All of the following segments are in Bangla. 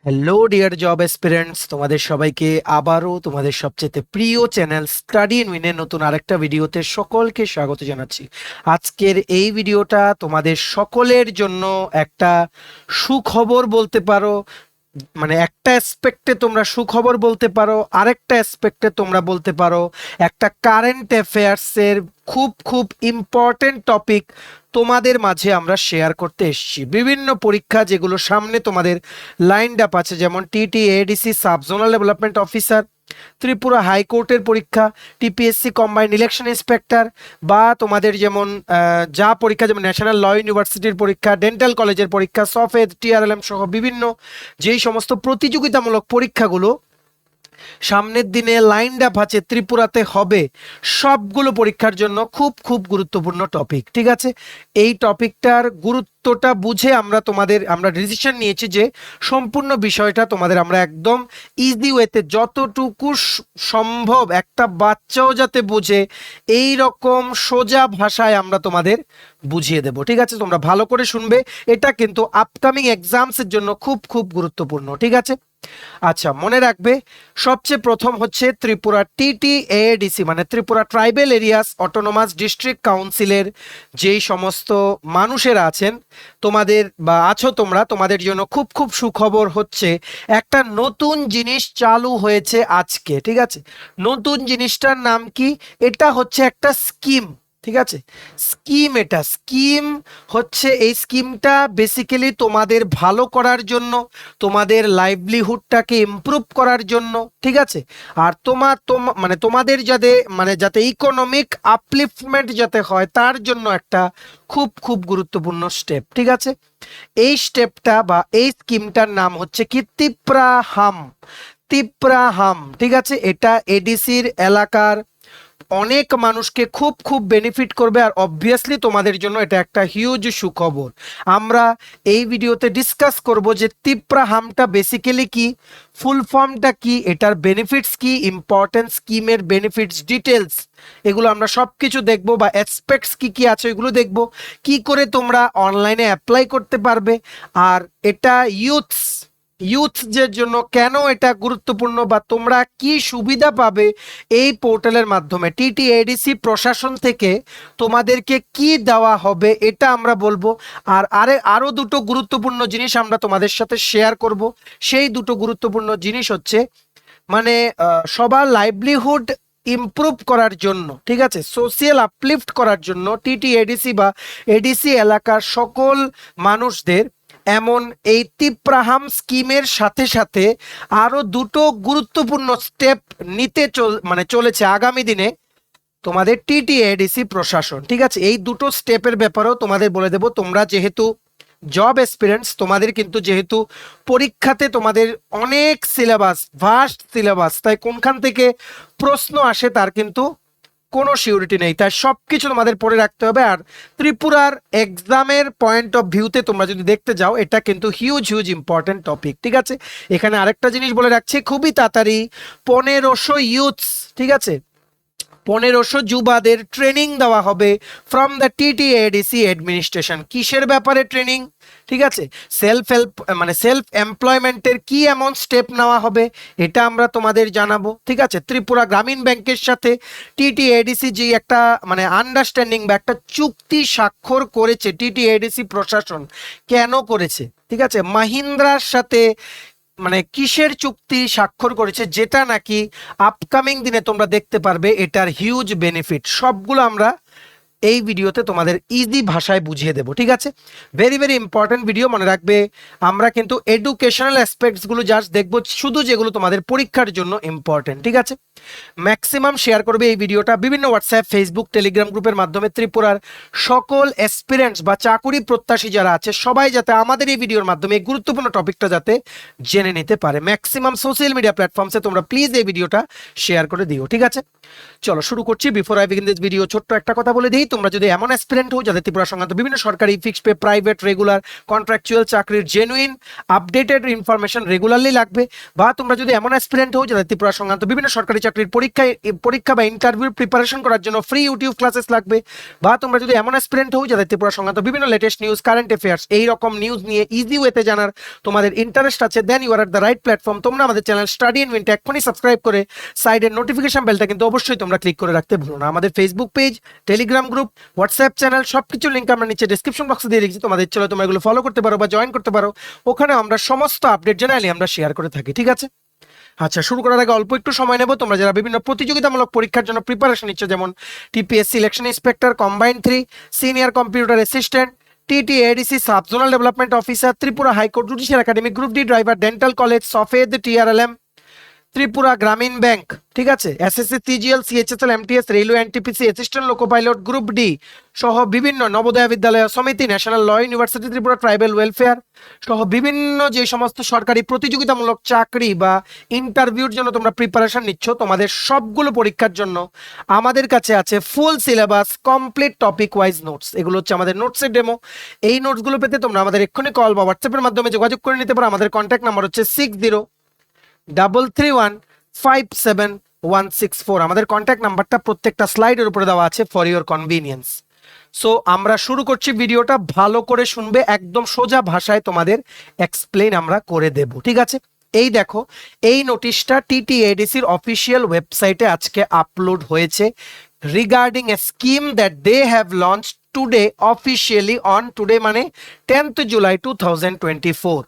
হ্যালো ডিয়ার জব এসপিরেন্টস, তোমাদের সবাইকে আবারও তোমাদের সবচেয়ে প্রিয় চ্যানেল স্টাডি ইন উইনের নতুন আরেকটা ভিডিওতে সকলকে স্বাগত জানাচ্ছি। আজকের এই ভিডিওটা তোমাদের সকলের জন্য একটা সুখবর বলতে পারো। মানে একটা অ্যাসপেক্টে তোমরা সুখবর বলতে পারো, আরেকটা অ্যাসপেক্টে তোমরা বলতে পারো একটা কারেন্ট অ্যাফেয়ার্সের খুব খুব ইম্পর্টেন্ট টপিক তোমাদের মাঝে আমরা শেয়ার করতে এসেছি। বিভিন্ন পরীক্ষা যেগুলো সামনে তোমাদের লাইনড আপ আছে, যেমন TT ADC sub zonal development officer, Tripura হাইকোর্টের পরীক্ষা, টিপিএসসি কম্বাইন্ড ইলেকশন ইন্সপেক্টর, বা তোমাদের যেমন যা পরীক্ষা, যেমন ন্যাশনাল ল ইউনিভার্সিটির পরীক্ষা, ডেন্টাল কলেজের পরীক্ষা, সফেদ, টিআরএলএম সহ বিভিন্ন যেই সমস্ত প্রতিযোগিতামূলক পরীক্ষাগুলো সামনের দিনে লাইনড আপ আছে, ত্রিপুরাতে হবে, সবগুলো পরীক্ষার জন্য খুব খুব গুরুত্বপূর্ণ টপিক। ঠিক আছে, এই টপিকটার গুরুত্বটা বুঝে আমরা ডিসিশন নিয়েছি যে সম্পূর্ণ বিষয়টা তোমাদের আমরা একদম ইজি ওয়েতে যতটুকু সম্ভব একটা বাচ্চাও যাতে বোঝে এই রকম সোজা ভাষায় আমরা তোমাদের বুঝিয়ে দেব। ঠিক আছে, তোমরা ভালো করে শুনবে, এটা কিন্তু আপকামিং এক্সামসের জন্য খুব খুব গুরুত্বপূর্ণ। ঠিক আছে, আচ্ছা মনে রাখবে, সবচেয়ে প্রথম হচ্ছে ত্রিপুরা টিটিএডিসি মানে Tripura tribal areas autonomous district কাউন্সিলের যেই সমস্ত মানুষেরা আছেন তোমাদের বা আছো তোমরা, তোমাদের জন্য খুব খুব সুখবর হচ্ছে একটা নতুন জিনিস চালু হয়েছে আজকে। ঠিক আছে, নতুন জিনিসটার নাম কি? এটা হচ্ছে একটা স্কিম। ঠিক আছে, এটা স্কিম হচ্ছে, এই স্কিমটা বেসিক্যালি তোমাদের ভালো করার জন্য, তোমাদের লাইভলিহুডটাকে ইমপ্রুভ করার জন্য। ঠিক আছে, আর তোমাদের যাতে ইকোনমিক আপলিফটমেন্ট যাতে হয় তার জন্য একটা খুব খুব গুরুত্বপূর্ণ স্টেপ। ঠিক আছে, এই স্টেপটা বা এই স্কিমটার নাম হচ্ছে কি তিপ্রাহাম। ঠিক আছে, এটা এডিসির এলাকার অনেক মানুষকে খুব খুব বেনিফিট করবে, আর অবভিয়াসলি তোমাদের জন্য এটা একটা হিউজ সুখবর। আমরা এই ভিডিওতে ডিসকাস করব যে তিপ্রাহামটা বেসিক্যালি কি, ফুল ফর্মটা কি, এটার বেনিফিটস কি, ইম্পর্টেন্ট স্কিমের বেনিফিটস ডিটেলস, এগুলো আমরা সব কিছু দেখবো, বা অ্যাসপেক্টস কি কি আছে এগুলো দেখবো, কি করে তোমরা অনলাইনে অ্যাপ্লাই করতে পারবে, আর এটা ইউথদের জন্য কেন এটা গুরুত্বপূর্ণ, বা তোমরা কি সুবিধা পাবে এই পোর্টালের মাধ্যমে, টিটিএডিসি প্রশাসন থেকে তোমাদেরকে কি দেওয়া হবে এটা আমরা বলবো। আর আরো দুটো গুরুত্বপূর্ণ জিনিস আমরা তোমাদের সাথে শেয়ার করব। সেই দুটো গুরুত্বপূর্ণ জিনিস হচ্ছে মানে সবার লাইভলিহুড ইমপ্রুভ করার জন্য, ঠিক আছে, সোশিয়াল আপলিফট করার জন্য টিটিএডিসি বা এডিসি এলাকার সকল মানুষদের এমন এই তিপ্রাহাম স্কিমের সাথে সাথে আরো দুটো গুরুত্বপূর্ণ স্টেপ নিতে চলেছে আগামী দিনে তোমাদের টিটিএডিসি প্রশাসন। ঠিক আছে, এই দুটো স্টেপের ব্যাপারেও তোমাদের বলে দেব। তোমরা যেহেতু জব এক্সপিরিয়েন্স, তোমাদের কিন্তু যেহেতু পরীক্ষাতে তোমাদের অনেক সিলেবাস, ভাস্ট সিলেবাস, তাই কোনখান থেকে প্রশ্ন আসে তার কিন্তু কোনো সিউরিটি নেই, তাই সবকিছু তোমাদের পড়ে রাখতে হবে। আর ত্রিপুরার এক্সামের পয়েন্ট অফ ভিউতে তোমরা যদি দেখতে যাও, এটা কিন্তু হিউজ ইম্পর্টেন্ট টপিক। ঠিক আছে, এখানে আরেকটা জিনিস বলে রাখছি খুবই তাড়াতাড়ি, 1500 ইউথস, ঠিক আছে, 1500 যুবাদের ট্রেনিং দেওয়া হবে ফ্রম দ্য টিটিএডিসি অ্যাডমিনিস্ট্রেশন। কিসের ব্যাপারে ট্রেনিং? ঠিক আছে, সেলফ এমপ্লয়মেন্টের কি এমন স্টেপ নেওয়া হবে এটা আমরা তোমাদের জানাবো। ঠিক আছে, ত্রিপুরা গ্রামীণ ব্যাংকের সাথে টিটিএডিসি যে একটা আন্ডারস্ট্যান্ডিং বা একটা চুক্তি স্বাক্ষর করেছে টিটিএডিসি প্রশাসন, কেন করেছে? ঠিক আছে, মাহিন্দ্রার সাথে কিসের চুক্তি স্বাক্ষর করেছে, যেটা নাকি আপকামিং দিনে তোমরা দেখতে পারবে এটার হিউজ বেনিফিট, সবগুলো আমরা এই ভিডিওতে তোমাদের ইজি ভাষায় বুঝিয়ে দেব। ঠিক আছে, ভেরি ভেরি ইম্পর্টেন্ট ভিডিও। মনে রাখবে, আমরা কিন্তু এডুকেশনাল অ্যাসপেক্টসগুলো জাস্ট দেখবো, শুধু যেগুলো তোমাদের পরীক্ষার জন্য ইম্পর্টেন্ট। ঠিক আছে, ম্যাক্সিমাম শেয়ার করবে এই ভিডিওটা বিভিন্ন হোয়াটসঅ্যাপ, ফেসবুক, টেলিগ্রাম গ্রুপের মাধ্যমে। ত্রিপুরার সকল অ্যাসপিরেন্টস বা চাকুরি প্রত্যাশী যারা আছে সবাই যাতে আমাদের এই ভিডিওর মাধ্যমে এই গুরুত্বপূর্ণ টপিকটা যাতে জেনে নিতে পারে। ম্যাক্সিমাম সোশ্যাল মিডিয়া প্ল্যাটফর্মসে তোমরা প্লিজ এই ভিডিওটা শেয়ার করে দিও। ঠিক আছে, চলো শুরু করছি। Before I begin this video, ছোট্ট একটা কথা বলে দিই, তোমরা যদি এমন অ্যাসপিরেন্ট হও যাদের ত্রিপুরা সংক্রান্ত বিভিন্ন সরকারি fixed pay private regular contractual চাকরির জেনুইন আপডেটেড ইনফরমেশন রেগুলারলি লাগবে, বা তোমরা যদি এমন অ্যাসপিরেন্ট হও যাদের ত্রিপুরা সংক্রান্ত বিভিন্ন সরকারি চাকরির পরীক্ষা বা ইন্টারভিউ প্রিপারেশন করার জন্য ফ্রি ইউটিউব ক্লাসেস লাগবে, বা তোমরা যদি এমন অ্যাসপিরেন্ট হও যাদের ত্রিপুরা সংক্রান্ত বিভিন্ন লেটেস্ট নিউজ কারেন্ট অ্যাফেয়ার্স এই রকম নিউজ নিয়ে ইজি ওয়েতে জানার তোমাদের ইন্টারেস্ট আছে, then you are at the right platform. তোমরা আমাদের চ্যানেল স্টাডি ইন উইন্ট এক্ষুনি সাবস্ক্রাইব করে সাইডের নোটিফিকেশন বেলটা কিন্তু অবশ্যই তোমরা ক্লিক করে রাখতে ভুলো না। আমাদের Facebook page, Telegram group, WhatsApp channel সবকিছু লিঙ্ক আমরা নিচে ডেসক্রিপশন বক্সে দিয়ে রেখেছি, তোমাদের চলে তোমরা এগুলো ফলো করতে পারো বা জয়েন করতে পারো। ওখানে আমরা সমস্ত আপডেট জেনারেলি আমরা শেয়ার করে থাকি, ঠিক আছে? আচ্ছা, শুরু করার আগে অল্প একটু সময় নেব। তোমরা যারা বিভিন্ন প্রতিযোগিতামূলক পরীক্ষার জন্য প্রিপারেশন নিচ্ছ, যেমন TPSC election inspector, combined 3, senior computer assistant, TTAADC sub zonal development officer, Tripura high court judicial academy, group D driver, dental college, সফেদ, টিআরএলএম, ত্রিপুরা গ্রামীণ ব্যাংক, ঠিক আছে, SSC, CGL, CHSL, MTS, railway, NTPC, assistant loco pilot, group D সহ বিভিন্ন Navodaya Vidyalaya Samiti, national law university Tripura, tribal welfare সহ বিভিন্ন যে সমস্ত সরকারি প্রতিযোগিতামূলক চাকরি বা ইন্টারভিউর জন্য তোমরা প্রিপারেশন নিচ্ছ, তোমাদের সবগুলো পরীক্ষার জন্য আমাদের কাছে আছে full syllabus complete topic wise notes. এগুলো হচ্ছে আমাদের নোটসের ডেমো। এই নোটসগুলো পেতে তোমরা আমাদের এক্ষুনি কল বা হোয়াটসঅ্যাপের মাধ্যমে যোগাযোগ করে নিতে পারো। আমাদের কন্ট্যাক্ট নাম্বার হচ্ছে 6033157164। আমাদের কন্ট্যাক্ট নাম্বারটা প্রত্যেকটা স্লাইডের উপরে দেওয়া আছে ফর ইওর কনভিনিয়েন্স। সো আমরা শুরু করছি, ভিডিওটা ভালো করে শুনবে, একদম সোজা ভাষায় তোমাদের এক্সপ্লেন আমরা করে দেব, ঠিক আছে? এই দেখো, এই নোটিশটা টিটিএডিসির অফিসিয়াল ওয়েবসাইটে আজকে আপলোড হয়েছে regarding a scheme that they have launch today officially on today মানে 10th July 2024।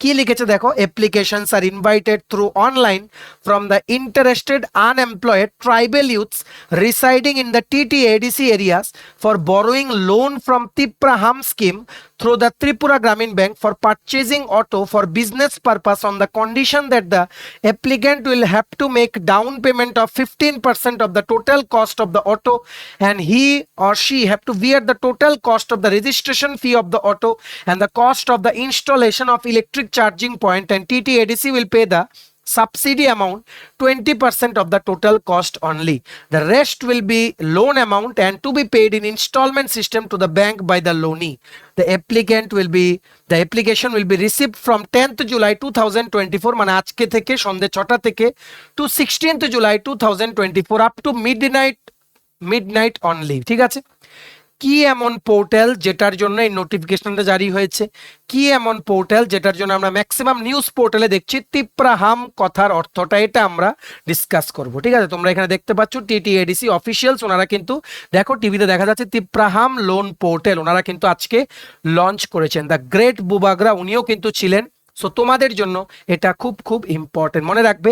কি লিখেছে দেখো, applications are invited through online from the interested unemployed tribal youths residing in the TTADC areas for borrowing loan from Tipraham scheme through the Tripura Gramin Bank for purchasing auto for business purpose on the condition that the applicant will have to make down payment of 15% of the total cost of the auto and he or she have to bear the total cost of the registration fee of the auto and the cost of the installation of electric charging point, and TTADC will pay the subsidy amount 20% of the total cost only. The rest will be loan amount and to be paid in installment system to the bank by the loanee. The application will be received from 10th July 2024 মানে আজকে থেকে সন্ধ্যে 6টা থেকে to 16th July 2024 up to midnight only, ঠিক আছে? কি এমন পোর্টাল যেটার জন্য এই নোটিফিকেশনটা জারি হয়েছে, কি এমন পোর্টাল যেটার জন্য আমরা ম্যাক্সিমাম নিউজ পোর্টালে দেখছি তিপ্রাহাম কথার অর্থটা, এটা আমরা ডিসকাস করব, ঠিক আছে? তোমরা এখানে দেখতে পাচ্ছ টিটিএডিসি অফিসিয়ালস, ওনারা কিন্তু দেখো টিভিতে দেখা যাচ্ছে তিপ্রাহাম লোন পোর্টাল ওনারা কিন্তু আজকে লঞ্চ করেছেন। দ্য গ্রেট বুবাগরা উনিও কিন্তু ছিলেন। সো তোমাদের জন্য এটা খুব খুব ইম্পর্টেন্ট, মনে রাখবে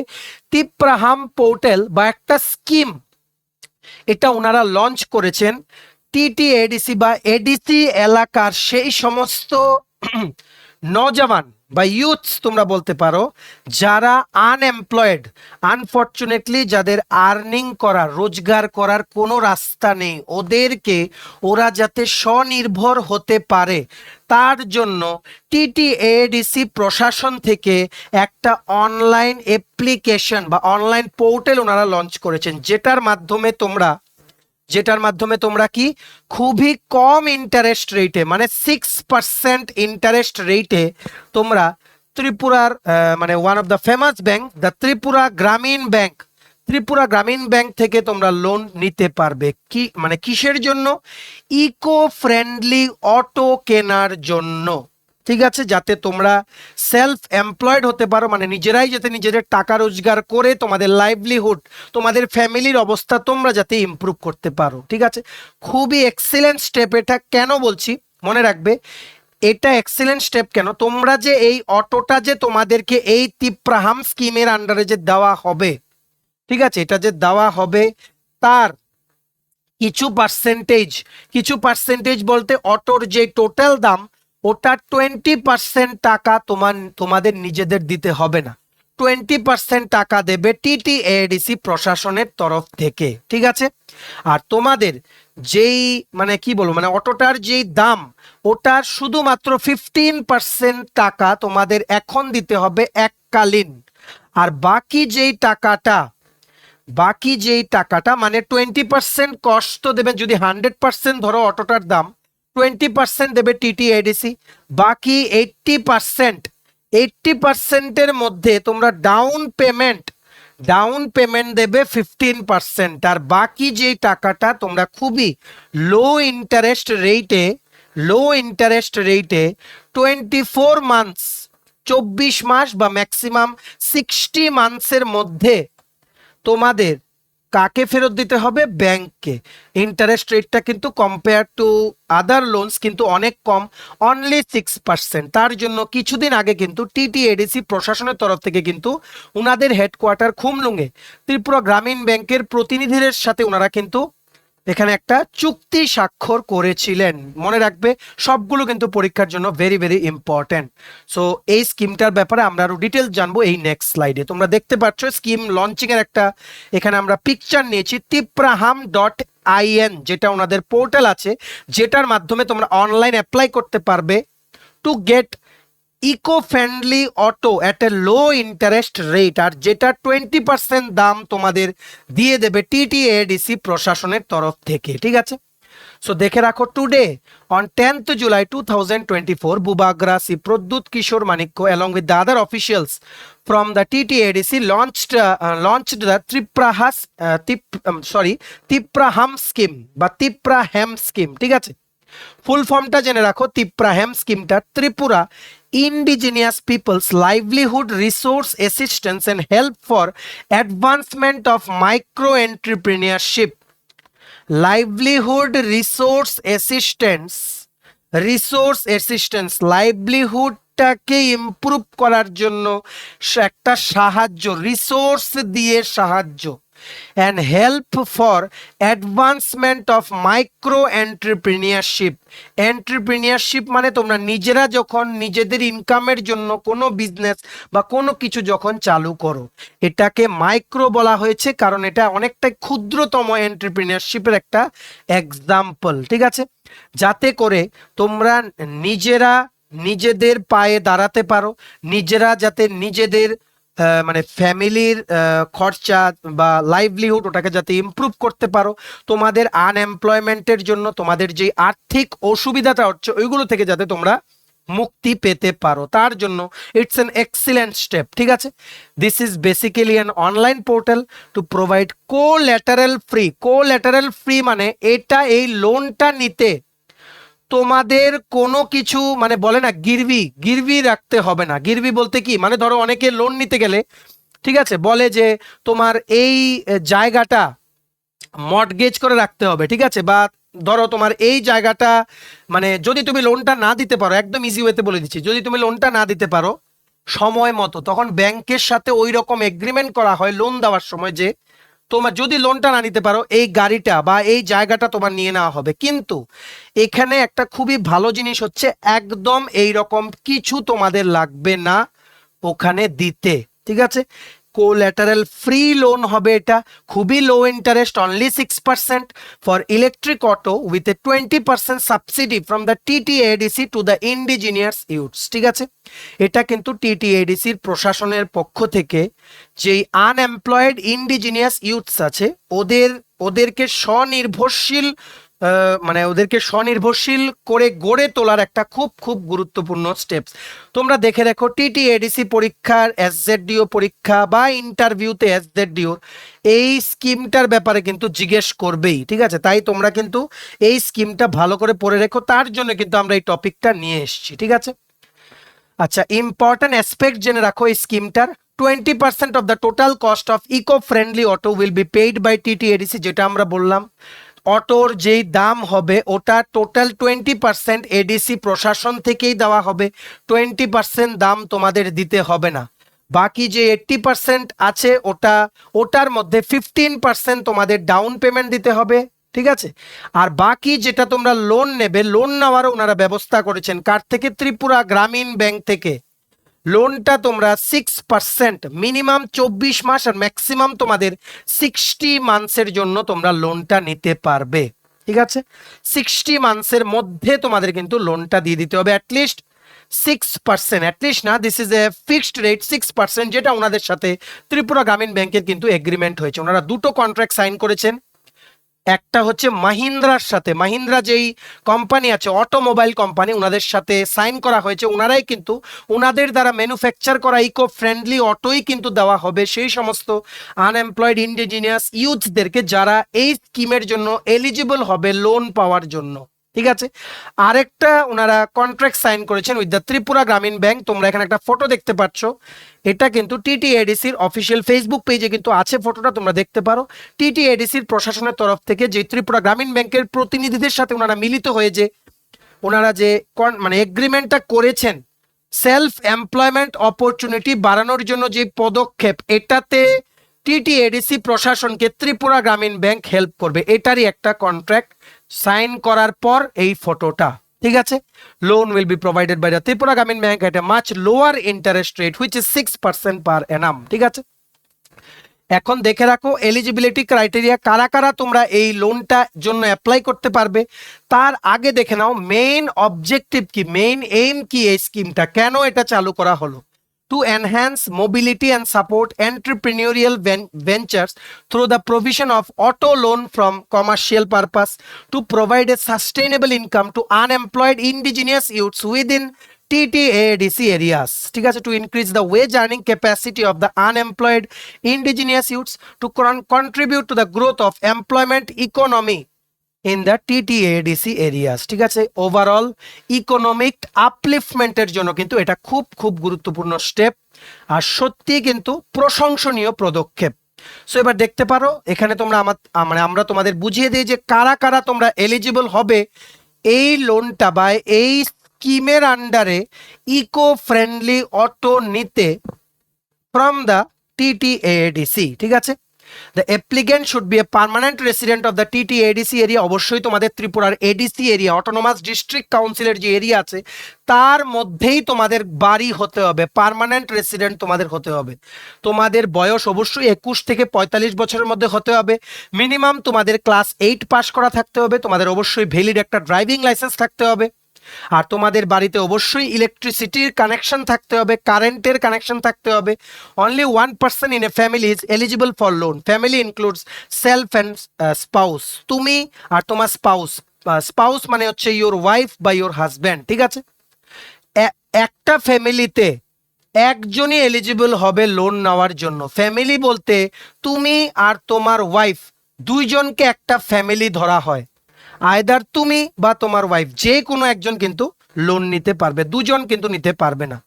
তিপ্রাহাম পোর্টাল বা একটা স্কিম, এটা ওনারা লঞ্চ করেছেন টিটিএডিসি বা এডিসি এলাকার সেই সমস্ত নজওয়ান বা ইউথস তোমরা বলতে পারো যারা আনএমপ্লয়েড, আনফর্চুনেটলি যাদের আর্নিং করার রোজগার করার কোনো রাস্তা নেই, ওরা যাতে স্বনির্ভর হতে পারে তার জন্য টিটিএডিসি প্রশাসন থেকে একটা অনলাইন অ্যাপ্লিকেশন বা অনলাইন পোর্টাল ওনারা লঞ্চ করেছেন, যেটার মাধ্যমে তোমরা কি খুবই কম ইন্টারেস্ট রেটে মানে 6% ইন্টারেস্ট রেটে তোমরা ত্রিপুরার মানে one of the famous bank the Tripura Gramin bank থেকে তোমরা লোন নিতে পারবে। কি মানে কিসের জন্য? ইকো ফ্রেন্ডলি অটো কেনার জন্য, ঠিক আছে? যাতে তোমরা সেলফ এমপ্লয়েড হতে পারো, মানে নিজেরাই যাতে নিজেদের টাকা রোজগার করে তোমাদের লাইভলিহুড, তোমাদের ফ্যামিলির অবস্থা তোমরা যাতে ইমপ্রুভ করতে পারো, ঠিক আছে? খুবই এক্সিলেন্ট স্টেপ এটা। কেন বলছি মনে রাখবে, এটা এক্সিলেন্ট স্টেপ কেন? তোমরা যে এই অটোটা যে তোমাদেরকে এই তিপ্রাহাম স্কিমের আন্ডারে যে দেওয়া হবে, ঠিক আছে, এটা যে দেওয়া হবে তার কিছু পার্সেন্টেজ বলতে অটোর যে টোটাল দাম ওটা 20% টাকা তোমাদের নিজেদের দিতে হবে না, 20% টাকা দেবে টিটিএডিসি প্রশাসনের তরফ থেকে, ঠিক আছে? আর তোমাদের যেই মানে কি বলবো মানে অটোটার যেই দাম ওটার শুধুমাত্র 15% টাকা তোমাদের এখন দিতে হবে এককালীন, আর বাকি যেই টাকাটা বাকি যেই টাকাটা মানে 20% কস্ট তো দেবেন, যদি 100% ধরো অটোটার দাম, 20% দেবে টিটিএডিসি, বাকি 80%এর মধ্যে তোমরা ডাউন পেমেন্ট দেবে 15%, আর বাকি যেই টাকাটা তোমরা খুবই লো ইন্টারেস্ট রেটে 24 মান্থস, 24 মাস বা ম্যাক্সিমাম 60 মান্থসের মধ্যে তোমাদের কাকে ফেরত দিতে হবে? ব্যাংককে। ইন্টারেস্ট রেটটা কিন্তু কম্পেয়ার টু আদার লোনস কিন্তু অনেক কম, অনলি 6%। তার জন্য কিছুদিন আগে কিন্তু টিটিএডিসি প্রশাসনের তরফ থেকে কিন্তু উনাদের হেডকোয়ার্টার খুমলুঙে ত্রিপুরা গ্রামীণ ব্যাংকের প্রতিনিধিদের সাথে ওনারা কিন্তু এখানে একটা চুক্তি স্বাক্ষর করেছিলেন। মনে রাখবে সবগুলো কিন্তু পরীক্ষার জন্য ভেরি ভেরি ইম্পর্টেন্ট। সো এই স্কিমটার ব্যাপারে আমরা আরো ডিটেলস জানবো এই নেক্সট স্লাইডে। তোমরা দেখতে পাচ্ছ স্কিম লঞ্চিং এর একটা এখানে আমরা পিকচার নিয়েছি, tipraham.in, যেটা ওনাদের পোর্টাল আছে, যেটার মাধ্যমে তোমরা অনলাইন অ্যাপ্লাই করতে পারবে to get eco friendly auto at a low interest rate, আর যেটা 20% দাম তোমাদের দিয়ে দেবে টিটিএডিসি প্রশাসনের তরফ থেকে। ঠিক আছে, সো দেখে রাখো, today on 10th July 2024 Bubagra C Pradut Kishore Manikko along with the other officials from the TTADC launched the Tipraham scheme বা Tipraham scheme। ঠিক আছে, ফুল ফর্মটা জেনে রাখো। তিপ্রাহেম স্কিমটা Tripura indigenous peoples livelihood resource assistance and help for advancement of micro entrepreneurship. Livelihood resource assistance লাইভলিহুডটাকে ইমপ্রুভ করার জন্য একটা সাহায্য, রিসোর্স দিয়ে সাহায্য, and help for advancement of micro entrepreneurship মানে তোমরা নিজেরা যখন নিজেদের ইনকামের জন্য কোনো বিজনেস বা কোনো কিছু যখন চালু করো, এটাকে মাইক্রো বলা হয়েছে কারণ এটা অনেকটাই ক্ষুদ্রতম এন্টারপ্রেনিয়ারশিপের একটা এক্সাম্পল। ঠিক আছে, যাতে করে তোমরা নিজেরা নিজেদের পায়ে দাঁড়াতে পারো, নিজেরা যাতে নিজেদের মানে ফ্যামিলির খরচা বা লাইভলিহুড ওটাকে যাতে ইমপ্রুভ করতে পারো, তোমাদের আনএমপ্লয়মেন্টের জন্য তোমাদের যে আর্থিক অসুবিধাটা হচ্ছে ওইগুলো থেকে যাতে তোমরা মুক্তি পেতে পারো, তার জন্য ইটস অ্যান এক্সিলেন্ট স্টেপ। ঠিক আছে, this is basically an online portal to provide collateral free মানে এটা এই লোনটা নিতে তোমাদের কোনো কিছু মানে বলে না গিরভি রাখতে হবে না। গিরভি বলতে কি মানে ধরো অনেকে লোন নিতে গেলে, ঠিক আছে, বলে যে তোমার এই জায়গাটা মর্টগেজ করে রাখতে হবে। ঠিক আছে, বা ধরো তোমার এই জায়গাটা মানে যদি তুমি লোনটা না দিতে পারো, একদম ইজি ওয়েতে বলে দিচ্ছি, যদি তুমি লোনটা না দিতে পারো সময় মতো, তখন ব্যাংকের সাথে ওই রকম এগ্রিমেন্ট করা হয় লোন দেওয়ার সময় যে তোমার যদি লোনটা না নিতে পারো এই গাড়িটা বা এই জায়গাটা তোমার নিয়ে নেওয়া হবে। কিন্তু এখানে একটা খুবই ভালো জিনিস হচ্ছে একদম এই রকম কিছু তোমাদের লাগবে না ওখানে দিতে। ঠিক আছে, কোল্যাটারাল ফ্রি লোন হবে, এটা খুবই low interest, only 6% for electric auto with a 20% subsidy from the TTAADC to the indigenous youths. ঠিক আছে, এটা কিন্তু টিটিএডিসির প্রশাসনের পক্ষ থেকে যেই আনএমপ্লয়েড ইন্ডিজিনিয়াস ইউথস আছে ওদেরকে স্বনির্ভরশীল করে গড়ে তোলার একটা খুব খুব গুরুত্বপূর্ণ স্টেপস। তোমরা দেখে রাখো, টিটিএডিসি পরীক্ষার এসজেডডিও পরীক্ষা বা ইন্টারভিউতে এসজেডডিও এই স্কিমটার ব্যাপারে কিন্তু জিজ্ঞেস করবেই। ঠিক আছে, তাই তোমরা কিন্তু এই স্কিমটা ভালো করে পড়ে রেখো, তার জন্য কিন্তু আমরা এই টপিকটা নিয়ে এসেছি। ঠিক আছে, আচ্ছা, ইম্পর্টেন্ট অ্যাসপেক্ট জেনে রাখো এই স্কিমটার। 20% of the total cost of eco friendly auto will be paid by TTADC, যেটা আমরা বললাম অটোর যেই দাম হবে ওটা টোটাল 20% এডিসি প্রশাসন থেকেই দেওয়া হবে, 20% দাম তোমাদের দিতে হবে না। বাকি যে 80% আছে ওটার মধ্যে 15% তোমাদের ডাউন পেমেন্ট দিতে হবে। ঠিক আছে, আর বাকি যেটা তোমরা লোন নেবে, লোন নেওয়ারও ওনারা ব্যবস্থা করেছেন কার থেকে? ত্রিপুরা গ্রামীণ ব্যাংক থেকে। লোনটা তোমরা 6% মিনিমাম 24 মাস আর ম্যাক্সিমাম তোমাদের 60 মান্থসের জন্য তোমরা লোনটা নিতে পারবে। ঠিক আছে, 60 মান্থসের মধ্যে তোমাদের কিন্তু লোনটা দিয়ে দিতে হবে, অ্যাটলিস্ট 6%, অ্যাটলিস্ট না, this is a fixed rate 6%, যেটা ওনাদের সাথে ত্রিপুরা গ্রামীণ ব্যাংকের কিন্তু এগ্রিমেন্ট হয়েছে। ওনারা দুটো কন্ট্রাক্ট সাইন করেছেন, একটা হচ্ছে মাহিন্দ্রার সাথে, মাহিন্দ্রা যেই কোম্পানি আছে অটোমোবাইল কোম্পানি, ওনাদের সাথে সাইন করা হয়েছে। ওনারাই কিন্তু ওনাদের দ্বারা ম্যানুফ্যাকচার করা ইকো ফ্রেন্ডলি অটোই কিন্তু দেওয়া হবে সেই সমস্ত আনএমপ্লয়েড ইন্ডিজিনিয়াস ইউথদেরকে যারা এই স্কিমের জন্য এলিজিবল হবে লোন পাওয়ার জন্য। ঠিক আছে, আরেকটা ওনারা কন্ট্রাক্ট সাইন করেছেন with the Tripura Gramin bank. তোমরা এখানে একটা ফটো দেখতে পাচ্ছ, এটা কিন্তু টিটিএডিসির অফিসিয়াল ফেসবুক পেজে কিন্তু আছে, ফটোটা তোমরা দেখতে পারো। টিটিএডিসির প্রশাসনের তরফ থেকে যে ত্রিপুরা গ্রামীণ ব্যাংকের প্রতিনিধিদের সাথে ওনারা মিলিত হয়ে যে ওনারা যে মানে এগ্রিমেন্টটা করেছেন সেলফ এমপ্লয়মেন্ট অপরচুনিটি বাড়ানোর জন্য যে পদক্ষেপ, এটাতে টিটিএডিসি প্রশাসনকে ত্রিপুরা গ্রামীণ ব্যাংক হেল্প করবে, এটারই একটা কন্ট্রাক্ট সাইন করার পর এই ফটোটা। ঠিক আছে, loan will be provided by the Tripura Gramin bank at a much lower interest rate which is 6% per annum. ঠিক আছে, এখন দেখে রাখো এলিজিবিলিটি ক্রাইটেরিয়া, কারা কারা তোমরা এই লোনটা জন্য অ্যাপ্লাই করতে পারবে। তার আগে দেখে নাও মেইন অবজেক্টিভ কি, মেইন এইম কি এই স্কিমটা, কেন এটা চালু করা হলো। To enhance mobility and support entrepreneurial ventures through the provision of auto loan from commercial purpose, to provide a sustainable income to unemployed indigenous youths within TTADC areas. ঠিক আছে, to increase the wage earning capacity of the unemployed indigenous youths, to contribute to the growth of employment economy in the TTADC areas. ঠিক আছে, ওভারঅল ইকোনমিক আপলিফমেন্টের জন্য কিন্তু এটা খুব খুব গুরুত্বপূর্ণ স্টেপ আর সত্যি কিন্তু প্রশংসনীয় পদক্ষেপ। সো এবার দেখতে পারো এখানে তোমরা আমরা তোমাদের বুঝিয়ে দিই যে কারা কারা তোমরা এলিজিবল হবে এই লোনটা বা এই স্কিমের আন্ডারে ইকো ফ্রেন্ডলি অটো নিতে ফ্রম দ্য TTADC। ঠিক আছে, The applicant should be a permanent resident of the TTADC area. অবশ্যই তোমাদের ত্রিপুরার এডিসি এরিয়া, অটোনোমাস ডিস্ট্রিক্ট কাউন্সিলের যে এরিয়া আছে তার মধ্যেই তোমাদের বাড়ি হতে হবে, পার্মানেন্ট রেসিডেন্ট তোমাদের হতে হবে। তোমাদের বয়স অবশ্যই 21 থেকে 45 বছরের মধ্যে হতে হবে। মিনিমাম তোমাদের ক্লাস 8 পাস করা থাকতে হবে। তোমাদের অবশ্যই ভ্যালিড একটা ড্রাইভিং লাইসেন্স থাকতে হবে। আর তোমাদের বাড়িতে অবশ্যই ইলেকট্রিসিটির কানেকশন থাকতে হবে, কারেন্টের কানেকশন থাকতে হবে। Only 1 person in a family is eligible for loan. Family includes self and spouse, তুমি আর তোমার স্পাউস। স্পাউস মানে হচ্ছে ইওর ওয়াইফ বা ইওর হাজব্যান্ড। ঠিক আছে, একটা ফ্যামিলিতে একজনই এলিজিবল হবে লোন নেওয়ার জন্য। ফ্যামিলি বলতে তুমি আর তোমার ওয়াইফ দুইজনকে একটা ফ্যামিলি ধরা হয়। আইদার তুমি বা তোমার ওয়াইফ যে কোনো একজন কিন্তু লোন নিতে পারবে, দুজন কিন্তু নিতে পারবে না।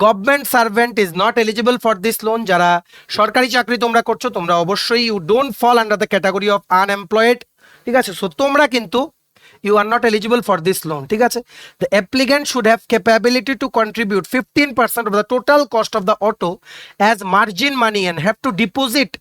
Government servant is not eligible for this loan. যারা সরকারি চাকরি তোমরা করছো তোমরা অবশ্যই you don't fall under the category of unemployed. ঠিক আছে, সো তোমরা কিন্তু you are not eligible for this loan. ঠিক আছে, the applicant should have capability to contribute 15% of the total cost of the auto as margin money and have to deposit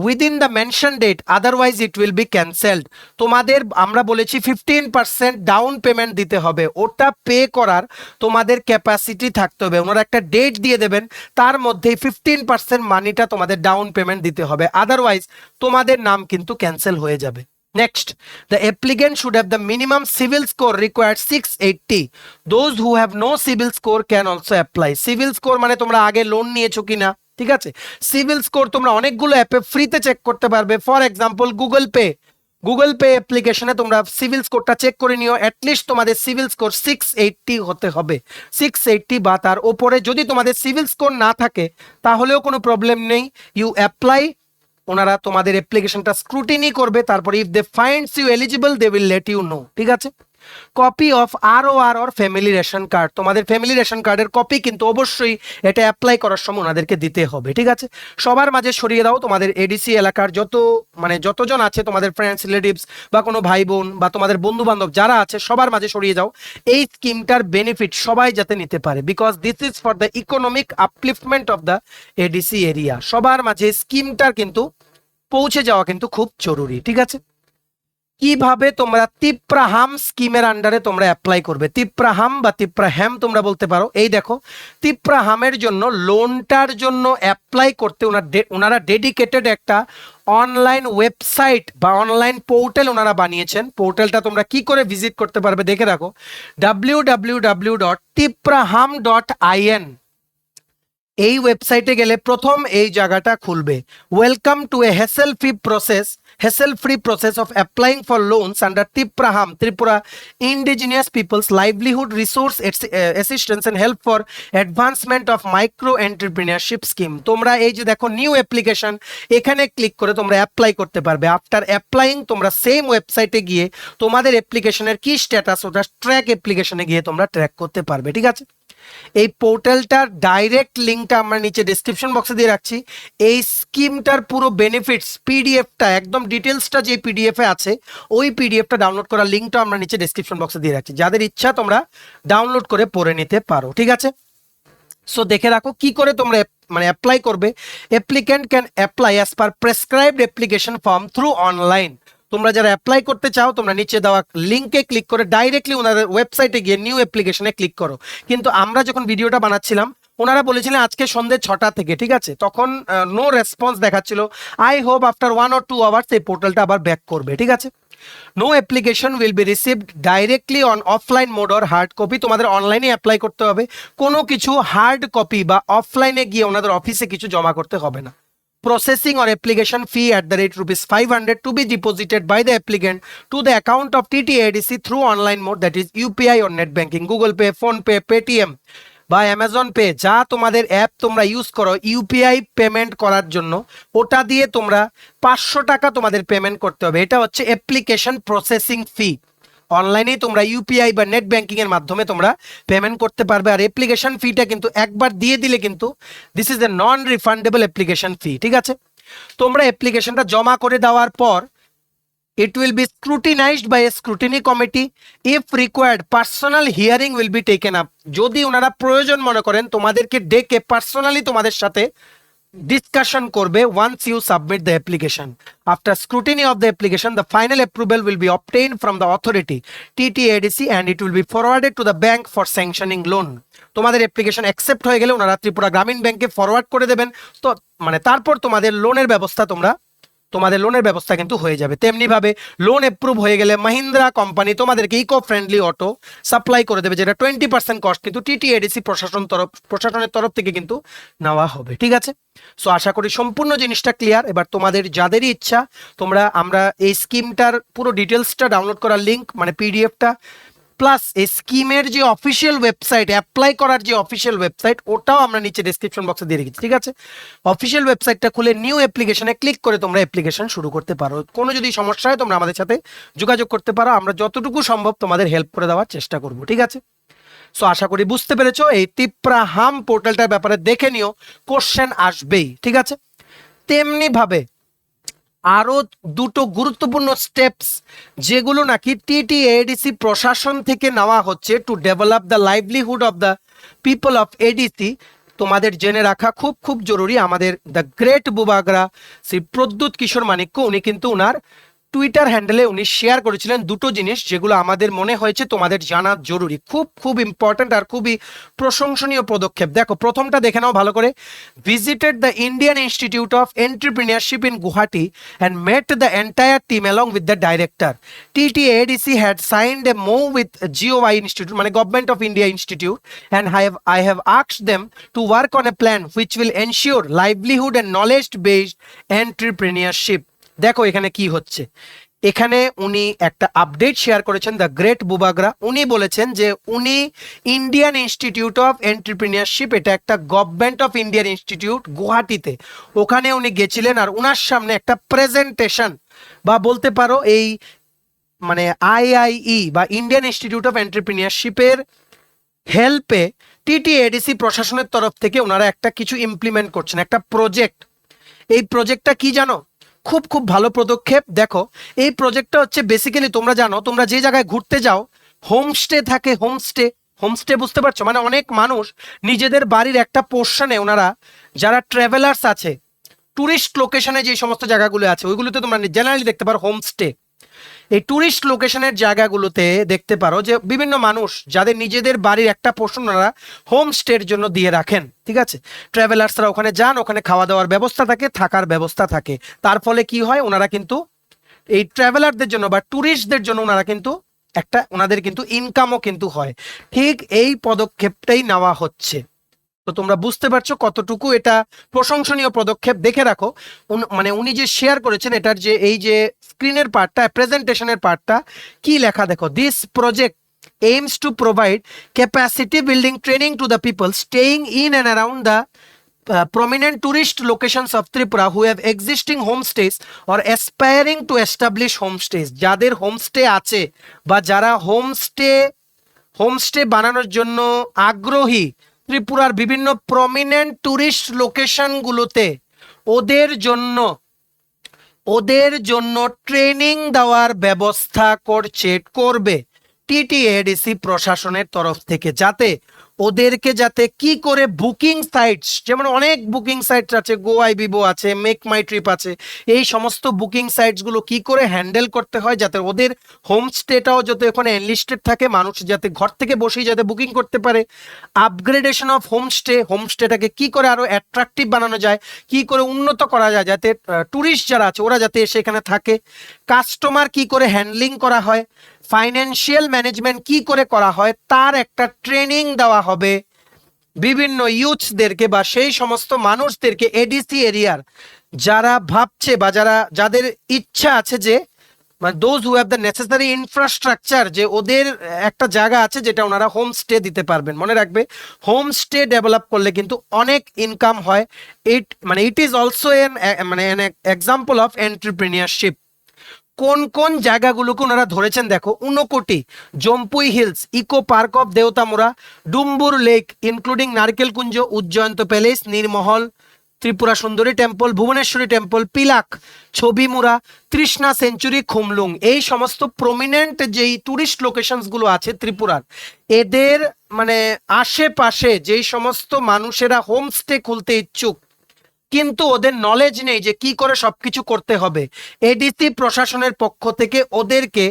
within the mentioned date, otherwise it will be cancelled. তোমাদের আমরা বলেছি 15% ডাউন পেমেন্ট দিতে হবে, ওটা পে করার তোমাদের ক্যাপাসিটি থাকতে হবে। ওনারা একটা ডেট দিয়ে দেবেন, তার মধ্যেই 15% মানিটা তোমাদের ডাউন পেমেন্ট দিতে হবে, আদারওয়াইজ তোমাদের নাম কিন্তু ক্যান্সেল হয়ে যাবে। Next, the applicant should have the minimum civil score required 680. Those who have no civil score can also apply. Civil score মানে তোমরা আগে লোন নিয়েছো কিনা। ঠিক আছে, সিভিল স্কোর তোমরা অনেকগুলো অ্যাপে ফ্রিতে চেক করতে পারবে। ফর এক্সাম্পল গুগল পে অ্যাপ্লিকেশনে তোমরা সিভিল স্কোরটা চেক করে নিও। অ্যাটলিস্ট তোমাদের সিভিল স্কোর 680 হতে হবে, 680 বা তার ওপরে। যদি তোমাদের সিভিল স্কোর না থাকে তাহলেও কোনো প্রবলেম নেই, ইউ অ্যাপ্লাই। ওনারা তোমাদের অ্যাপ্লিকেশনটা স্ক্রুটিনি করবে, তারপরে if they finds you eligible they will let you know. ঠিক আছে, copy of ROR or family ration card, তোমাদের ফ্যামিলি রেশন কার্ডের কপি কিন্তু অবশ্যই এটা অ্যাপ্লাই করার সময় ওনাদেরকে দিতে হবে। ঠিক আছে, সবার মাঝে ছড়িয়ে দাও। তোমাদের এডিসি এলাকার যতজন আছে তোমাদের ফ্রেন্ডস রিলেটিভস বা কোনো ভাই বোন বা তোমাদের বন্ধু বান্ধব যারা আছে সবার মাঝে ছড়িয়ে যাও, এই স্কিমটার বেনিফিট সবাই যাতে নিতে পারে, because this is for the economic upliftment of the ADC area. সবার মাঝে স্কিমটার কিন্তু পৌঁছে যাওয়া কিন্তু খুব জরুরি। ঠিক আছে, কিভাবে তোমরা তিপ্রাহাম স্কিমের আন্ডারে তোমরা অ্যাপ্লাই করবে, তিপ্রাহাম বা তিপ্রাহ্যাম তোমরা বলতে পারো। এই দেখো, তিপ্রাহামের জন্য লোনটার জন্য অ্যাপ্লাই করতে ওনারা ডেডিকেটেড একটা অনলাইন ওয়েবসাইট বা অনলাইন পোর্টাল ওনারা বানিয়েছেন। পোর্টালটা তোমরা কি করে ভিজিট করতে পারবে দেখে রাখো, www.tipraham.in। এই ওয়েবসাইটে গেলে প্রথম এই জায়গাটা খুলবে, welcome to a hassle free process of applying for loans under Tiprahaam, Tripura indigenous peoples livelihood resource assistance and help for advancement of micro entrepreneurship scheme. তোমরা এই যে দেখো নিউ অ্যাপ্লিকেশন, এখানে ক্লিক করে তোমরা অ্যাপ্লাই করতে পারবে। আফটার অ্যাপ্লাইং তোমরা সেম ওয়েবসাইটে গিয়ে তোমাদের অ্যাপ্লিকেশনের কি স্ট্যাটাস ওটা ট্র্যাক অ্যাপ্লিকেশনে গিয়ে তোমরা ট্র্যাক করতে পারবে, ঠিক আছে। এই পোর্টালটার ডাইরেক্ট লিঙ্কটা আমরা নিচে ডেসক্রিপশন বক্সে দিয়ে রাখছি। এই স্কিমটার পুরো বেনিফিটস পিডিএফটা একদম ডিটেলসটা যে পিডিএফে আছে, ওই পিডিএফটা ডাউনলোড করার লিঙ্কটা আমরা নিচে ডেসক্রিপশন বক্সে দিয়ে রাখছি, যাদের ইচ্ছা তোমরা ডাউনলোড করে পড়ে নিতে পারো, ঠিক আছে। সো দেখে রাখো কি করে তোমরা মানে অ্যাপ্লাই করবে। Applicant can apply as per prescribed application form through online. তোমরা যারা অ্যাপ্লাই করতে চাও তোমরা নিচে দেওয়া লিঙ্কে ক্লিক করে ডাইরেক্টলি ওনাদের ওয়েবসাইটে গিয়ে নিউ অ্যাপ্লিকেশনে ক্লিক করো। কিন্তু আমরা যখন ভিডিওটা বানাচ্ছিলাম ওনারা বলেছিলেন আজকে সন্ধ্যে 6টা থেকে, ঠিক আছে, তখন নো রেসপন্স দেখাচ্ছিল। I hope after 1 or 2 hours এই পোর্টালটা আবার ব্যাক করবে, ঠিক আছে। No application will be received directly on offline mode or hard copy. তোমাদের অনলাইনে অ্যাপ্লাই করতে হবে, কোনো কিছু হার্ড কপি বা অফলাইনে গিয়ে ওনাদের অফিসে কিছু জমা করতে হবে না। Processing or application fee at the rate ₹500 to be deposited by the applicant to the account of TTADC through online mode, that is UPI or net banking, Google Pay, Phone Pay, Paytm বা অ্যামাজন পে, যা তোমাদের অ্যাপ তোমরা ইউজ করো ইউপিআই পেমেন্ট করার জন্য, ওটা দিয়ে তোমরা 500 টাকা তোমাদের পেমেন্ট করতে হবে। এটা হচ্ছে অ্যাপ্লিকেশন প্রসেসিং ফি। অনলাইনে তোমরা ইউপিআই বা নেট ব্যাংকিং এর মাধ্যমে তোমরা পেমেন্ট করতে পারবে। আর অ্যাপ্লিকেশন ফিটা কিন্তু একবার দিয়ে দিলে কিন্তু this is a non refundable application fee, ঠিক আছে। তোমরা অ্যাপ্লিকেশনটা জমা করে দেওয়ার পর it will be scrutinized by a scrutiny committee. If required, personal hearing will be taken up. যদি ওনারা প্রয়োজন মনে করেন তোমাদেরকে ডেকে পার্সোনালি তোমাদের সাথে discussion করবে once you submit the application. After scrutiny of the application, the final approval will be obtained from the authority TTADC and it will be forwarded to the bank for sanctioning loan. তোমাদের অ্যাপ্লিকেশন অ্যাকসেপ্ট হয়ে গেলে ওনারা ত্রিপুরা গ্রামীণ ব্যাংকে ফরওয়ার্ড করে দেবেন। তো মানে তারপর তোমাদের লোনের ব্যবস্থা কিন্তু হয়ে যাবে। তেমনি ভাবে লোন অ্যাপ্রুভ হয়ে গেলে মহিন্দ্রা কোম্পানি তোমাদেরকে ইকো ফ্রেন্ডলি অটো সাপ্লাই করে দেবে, যেটা 20% কস্ট কিন্তু টিটিএডিসি প্রশাসনের তরফ থেকে কিন্তু নেওয়া হবে, ঠিক আছে। সো আশা করি সম্পূর্ণ জিনিসটা ক্লিয়ার। এবার তোমাদের যাদেরই ইচ্ছা আমরা এই স্কিমটার পুরো ডিটেলসটা ডাউনলোড করার লিঙ্ক মানে পিডিএফটা প্লাস এই স্কিমের যে অফিসিয়াল ওয়েবসাইট, অ্যাপ্লাই করার যে অফিসিয়াল ওয়েবসাইট, ওটাও আমরা নিচে ডেসক্রিপশন বক্সে দিয়ে রেখেছি, ঠিক আছে। অফিসিয়াল ওয়েবসাইটটা খুলে নিউ অ্যাপ্লিকেশনে ক্লিক করে তোমরা অ্যাপ্লিকেশন শুরু করতে পারো। কোনো যদি সমস্যা হয় তোমরা আমাদের সাথে যোগাযোগ করতে পারো, আমরা যতটুকু সম্ভব তোমাদের হেল্প করে দেওয়ার চেষ্টা করব, ঠিক আছে। সো আশা করি বুঝতে পেরেছো। এই ত্রিপুরাহাম পোর্টালটার ব্যাপারে দেখে নিও, কোশ্চেন আসবেই, ঠিক আছে। তেমনি ভাবে আরো দুটো গুরুত্বপূর্ণ স্টেপস যেগুলো নাকি টিটিএডিসি প্রশাসন থেকে নেওয়া হচ্ছে to develop the livelihood of the people of ADC, তোমাদের জেনে রাখা খুব খুব জরুরি। আমাদের দ্য গ্রেট বুবাগরা শ্রী প্রদ্যুৎ কিশোর মানিক্য উনি কিন্তু ওনার টুইটার হ্যান্ডেলে উনি শেয়ার করেছিলেন দুটো জিনিস যেগুলো আমাদের মনে হয়েছে তোমাদের জানা জরুরি, খুব খুব ইম্পর্টেন্ট আর খুবই প্রশংসনীয় পদক্ষেপ। দেখো প্রথমটা দেখে নাও ভালো করে। Visited the Indian institute of entrepreneurship in Guwahati and mate the entire team along with the director. TTADC had signed a MOU with GOI Institute, মানে Government of India Institute, and I have asked them to work on a plan which will ensure livelihood and knowledge-based entrepreneurship. দেখো এখানে কি হচ্ছে, এখানে উনি একটা আপডেট শেয়ার করেছেন দ্য গ্রেট বুবাগরা। উনি বলেছেন যে উনি ইন্ডিয়ান ইনস্টিটিউট অফ এন্টারপ্রিনিয়রশিপ, এটা একটা গভর্নমেন্ট অফ ইন্ডিয়ান ইনস্টিটিউট গুয়াহাটিতে, ওখানে উনি গেছিলেন আর উনার সামনে একটা প্রেজেন্টেশন বা বলতে পারো এই মানে IIE বা ইন্ডিয়ান ইনস্টিটিউট অফ এন্টারপ্রিনিয়রশিপের হেল্পে টিটিএডিসি প্রশাসনের তরফ থেকে ওনারা একটা কিছু ইমপ্লিমেন্ট করছেন, একটা প্রজেক্ট। এই প্রজেক্টটা কি জানো, খুব খুব ভালো পদক্ষেপ। দেখো এই প্রজেক্টটা হচ্ছে বেসিক্যালি তোমরা জানো, তোমরা যে জায়গায় ঘুরতে যাও হোমস্টে থাকে, হোমস্টে বুঝতে পারছো, মানে অনেক মানুষ নিজেদের বাড়ির একটা পোর্শনে ওনারা যারা ট্রাভেলার্স আছে ট্যুরিস্ট লোকেশনে যে সমস্ত জায়গাগুলো আছে ওইগুলোতে তোমরা জেনারেলি দেখতে পারো হোমস্টে। এই ট্যুরিস্ট লোকেশনের জায়গাগুলোতে দেখতে পারো যে বিভিন্ন মানুষ যাদের নিজেদের বাড়ির একটা পোর্শন ওনারা হোমস্টের জন্য দিয়ে রাখেন, ঠিক আছে। ট্রাভেলার্সরা ওখানে যান, ওখানে খাওয়া দাওয়ার ব্যবস্থা থাকে, থাকার ব্যবস্থা থাকে। তার ফলে কি হয়, ওনারা কিন্তু এই ট্রাভেলারদের জন্য বা ট্যুরিস্টদের জন্য ওনারা কিন্তু একটা ওনাদের কিন্তু ইনকামও কিন্তু হয়। ঠিক এই পদক্ষেপটাই নেওয়া হচ্ছে। তো তোমরা বুঝতে পারছো কতটুকু এটা প্রশংসনীয় পদক্ষেপ। দেখে রাখো মানে উনি যে শেয়ার করেছেন এটার যে এই যে স্ক্রিনের পার্টটা, প্রেজেন্টেশনের পার্টটা কি লেখা দেখো, this project aims to provide capacity building training to the people staying in and around the prominent tourist locations of Tripura who have existing homestays or aspiring to establish homestays। যাদের হোমস্টে আছে বা যারা হোমস্টে বানানোর জন্য আগ্রহী ত্রিপুরার বিভিন্ন প্রমিনেন্ট ট্যুরিস্ট লোকেশনগুলোতে, ওদের জন্য ট্রেনিং দেওয়ার ব্যবস্থা করবে টিটিএডিসি প্রশাসনের তরফ থেকে, যাতে কি করে বুকিং সাইটস, যেমন অনেক বুকিং সাইটস আছে, গোআইবিবো আছে, মেক মাই ট্রিপ আছে, এই সমস্ত বুকিং সাইটসগুলো কি করে হ্যান্ডেল করতে হয় যাতে ওদের হোমস্টেটাও যাতে ওখানে এনলিস্টেড থাকে, মানুষ যাতে ঘর থেকে বসেই যাতে বুকিং করতে পারে। আপগ্রেডেশন অফ হোমস্টেটাকে কি করে আরো অ্যাট্রাকটিভ বানানো যায়, কি করে উন্নত করা যায় যাতে ট্যুরিস্ট যারা আছে ওরা যাতে এসে এখানে থাকে। কাস্টমার কি করে হ্যান্ডলিং করা হয়, ফাইন্যান্সিয়াল ম্যানেজমেন্ট কি করে করা হয়, তার একটা ট্রেনিং দেওয়া হবে বিভিন্ন ইউথসদেরকে বা সেই সমস্ত মানুষদেরকে এডিসি এরিয়ার যারা ভাবছে বা যাদের ইচ্ছা আছে যে মানে those who have the necessary infrastructure, যে ওদের একটা জায়গা আছে যেটা ওনারা হোমস্টে দিতে পারবেন। মনে রাখবে হোমস্টে ডেভেলপ করলে কিন্তু অনেক ইনকাম হয়। It is also an example of entrepreneurship. কোন কোন জায়গাগুলোকে ওনারা ধরেছেন দেখো, Unakoti, Jampui hills, eco park of Dewtamura, Dumboor lake including Narkelkunja, Ujjayanta palace, Neermahal, Tripura Sundari temple, Bhubaneswari temple, Pilak, Chhabimura, Trishna sanctuary, Khumlung, এই সমস্ত প্রমিনেন্ট যেই ট্যুরিস্ট লোকেশনসগুলো আছে ত্রিপুরার, এদের মানে আশেপাশে যেই সমস্ত মানুষেরা হোমস্টে খুলতে ইচ্ছুক কিন্তু ওদের নলেজ নেই যে কি করে সবকিছু করতে হবে, এডিসি প্রশাসনের পক্ষ থেকে ওদেরকে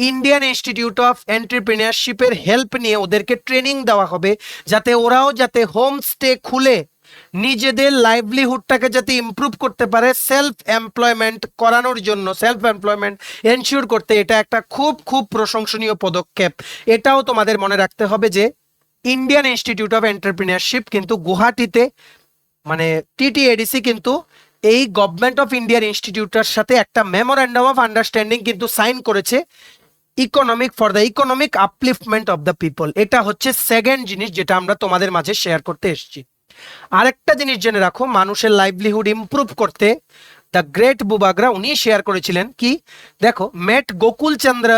ইন্ডিয়ান ইনস্টিটিউট অফ এন্টারপ্রেনিয়ারশিপের হেল্প নিয়ে ওদেরকে ট্রেনিং দেওয়া হবে যাতে ওরাও যাতে হোমস্টে খুলে নিজেদের লাইভলিহুডটাকে যাতে ইমপ্রুভ করতে পারে, সেলফ এমপ্লয়মেন্ট করানোর জন্য, সেলফ এমপ্লয়মেন্ট এনশিওর করতে। এটা একটা খুব খুব প্রশংসনীয় পদক্ষেপ। এটাও তোমাদের মনে রাখতে হবে যে ইন্ডিয়ান ইনস্টিটিউট অফ এন্টারপ্রেনিয়ারশিপ কিন্তু গুয়াহাটিতে মানে টিটিএডিসি কিন্তু এই গভর্নমেন্ট অফ ইন্ডিয়ার ইনস্টিটিউটের সাথে একটা মেমোরেন্ডাম অফ আন্ডারস্ট্যান্ডিং কিন্তু সাইন করেছে for the economic আপলিফটমেন্ট of the people. এটা হচ্ছে সেকেন্ড জিনিস যেটা আমরা তোমাদের মাঝে শেয়ার করতে এসেছি। আরেকটা জিনিস জেনে রাখো, মানুষের লাইভলিহুড ইমপ্রুভ করতে দ্য গ্রেট বুবাগ্রা উনি শেয়ার করেছিলেন কি দেখো, মেট গোকুল চন্দ্র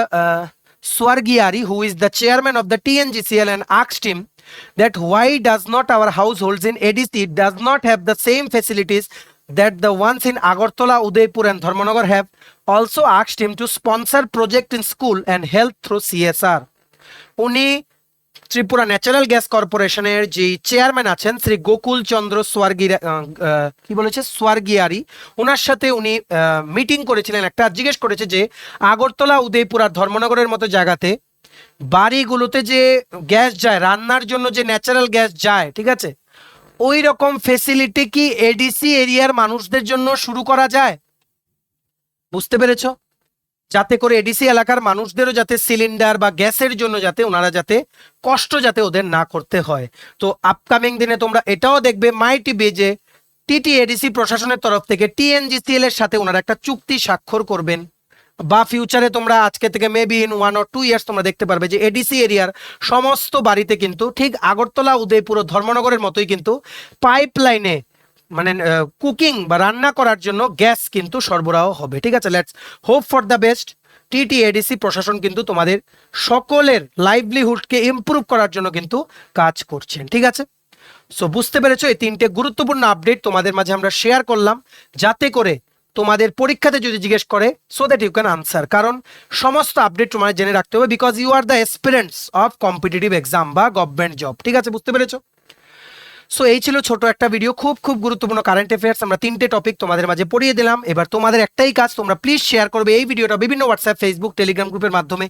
Swargiari, who is the chairman of the TNGCL, and asked him that why does not our households in ADC does not have the same facilities that the ones in Agartala, Udaipur and Dharmanagar have. Also asked him to sponsor project in school and health through CSR. উনি ত্রিপুরা ন্যাচারাল গ্যাস কর্পোরেশনের যে চেয়ারম্যান আছেন শ্রী গোকুল চন্দ্র সোয়ার্গিয়ারি, ওনার সাথে উনি মিটিং করেছিলেন, একটা জিজ্ঞেস করেছে যে আগরতলা, উদয়পুর আর ধর্মনগরের মতো জায়গাতে বাড়িগুলোতে যে গ্যাস যায়, রান্নার জন্য যে ন্যাচারাল গ্যাস যায়, ঠিক আছে, ওই রকম ফেসিলিটি কি এডিসি এরিয়ার মানুষদের জন্য শুরু করা যায়? বুঝতে পেরেছো? যাতে করে এডিসি এলাকার মানুষদেরও যাতে সিলিন্ডার বা গ্যাসের জন্য যাতে ওনারা যাতে কষ্ট যাতে ওদের না করতে হয়। তো আপকামিং দিনে তোমরা এটাও দেখবে মাই টিভি যে টিটিএডিসি প্রশাসনের তরফ থেকে টিএনজিসিএল এর সাথে ওনারা একটা চুক্তি স্বাক্ষর করবেন, বা ফিউচারে তোমরা আজকে থেকে মেবি ইন 1 or 2 ইয়ার্স তোমরা দেখতে পারবে যে এডিসি এরিয়ার সমস্ত বাড়িতে কিন্তু ঠিক আগরতলা, উদয়পুর ও ধর্মনগরের মতোই কিন্তু পাইপলাইনে মানে কুকিং বা রান্না করার জন্য গ্যাস কিন্তু সরবরাহ হবে। ঠিক আছে, let's hope for the best. TTADC প্রশাসন কিন্তু তোমাদের সকলের লাইভলিহুডকে ইমপ্রুভ করার জন্য কিন্তু কাজ করছেন। ঠিক আছে, সো বুঝতে পেরেছো, এই তিনটে গুরুত্বপূর্ণ আপডেট তোমাদের মাঝে আমরা শেয়ার করলাম যাতে করে তোমাদের পরীক্ষাতে যদি জিজ্ঞেস করে so that you can answer. কারণ সমস্ত আপডেট তোমাদের জেনে রাখতে হবে, because you are the aspirants of competitive exam বা গভর্নমেন্ট জব। ঠিক আছে, বুঝতে পেরেছো? সো এই ছিল ছোট একটা ভিডিও, খুব খুব গুরুত্বপূর্ণ কারেন্ট অ্যাফেয়ার্স। আমরা 3টে টপিক তোমাদের মাঝে পড়িয়ে দিলাম। এবার তোমাদের একটাই কাজ, তোমরা প্লিজ শেয়ার করবে এই ভিডিওটা বিভিন্ন হোয়াটসঅ্যাপ, ফেসবুক, টেলিগ্রাম গ্রুপের মাধ্যমে,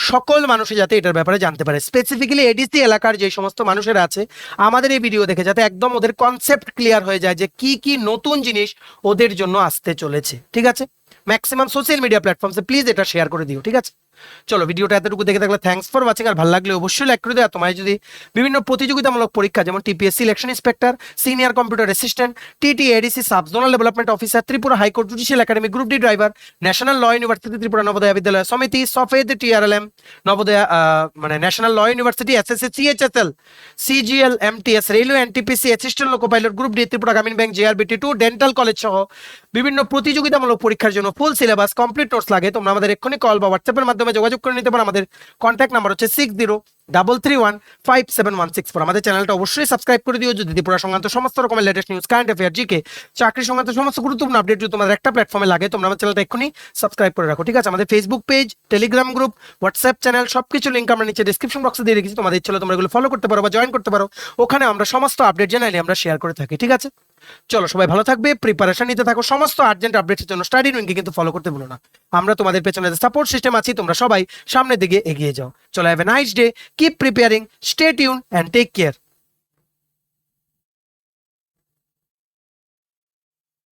সকল মানুষই যাতে এটার ব্যাপারে জানতে পারে। স্পেসিফিক্যালি এডিসি এলাকার যে সমস্ত মানুষেরা আছে আমাদের এই ভিডিও দেখে যাতে একদম ওদের কনসেপ্ট ক্লিয়ার হয়ে যায় যে কি কি নতুন জিনিস ওদের জন্য আসতে চলেছে। ঠিক আছে, ম্যাক্সিমাম সোশ্যাল মিডিয়া প্ল্যাটফর্মসে প্লিজ এটা শেয়ার করে দিও। ঠিক আছে, চলো ভিডিওটা এতটুকু দেখে থাকলে থ্যাঙ্কস ফর ওয়াচিং। আর ভালো লাগলে অবশ্যই লাইক করে দেওয়া। তোমার যদি বিভিন্ন প্রতিযোগিতামূলক পরীক্ষা যেমন TPSC election inspector, senior computer assistant, TT ADC subzonal development officer, Tripura high court judicial academy group D driver, national law university Tripura Navodaya Vidyalaya Samiti, সফেদ টিআরএলএম, নবোদয় মানে national law university, SSC, CHSL, CGL, MTS, railway, NTPC, assistant loco pilot, group D, Tripura Gramin bank, জেআরবিটি2, dental college সহ বিভিন্ন প্রতিযোগিতামূলক পরীক্ষার জন্য ফুল সিলেবাস কমপ্লিট নোটস লাগে। তোমরা আমাদের এক্ষুনি কল বা হোয়াটসঅ্যাপের মাধ্যমে যোগাযোগ করে নিতে পারো। আমাদের কন্ট্যাক্ট নাম্বার হচ্ছে 6033157164। আমাদের চ্যানেলটা অবশ্যই সাবস্ক্রাইব করে দিও যদি ত্রিপুরা সংক্রান্ত সমস্ত রকমের latest news, current affair, GK, চাকরি সংক্রান্ত সমস্ত গুরুত্বপূর্ণ আপডেট যদি তোমাদের একটা প্ল্যাটফর্মে লাগে, তোমরা আমার চ্যানেলটা এক্ষুনি সাবস্ক্রাইব করে রাখো। ঠিক আছে, আমাদের Facebook page, Telegram group, WhatsApp channel সবকিছু লিঙ্ক আমরা নিচে ডিসক্রিপশন বক্সে দিয়ে রেখেছি। তোমাদের ইচ্ছে হলে তোমরা এগুলো ফলো করতে পারো বা জয়েন করতে পারো। ওখানে আমরা সমস্ত আপডেট জানাইলে আমরা শেয়ার করে থাকি। ঠিক আছে, চলো সবাই ভালো থাকবে, প্রিপারেশন নিতে থাকো। সমস্ত আর্জেন্ট আপডেটসের জন্য স্টাডি রুমকে কিন্তু ফলো করতে ভুলো না। আমরা তোমাদের পেছনে সাপোর্ট সিস্টেম আছি, তোমরা সবাই সামনের দিকে এগিয়ে যাও। চলো, have a nice day, keep preparing, stay tune and take care.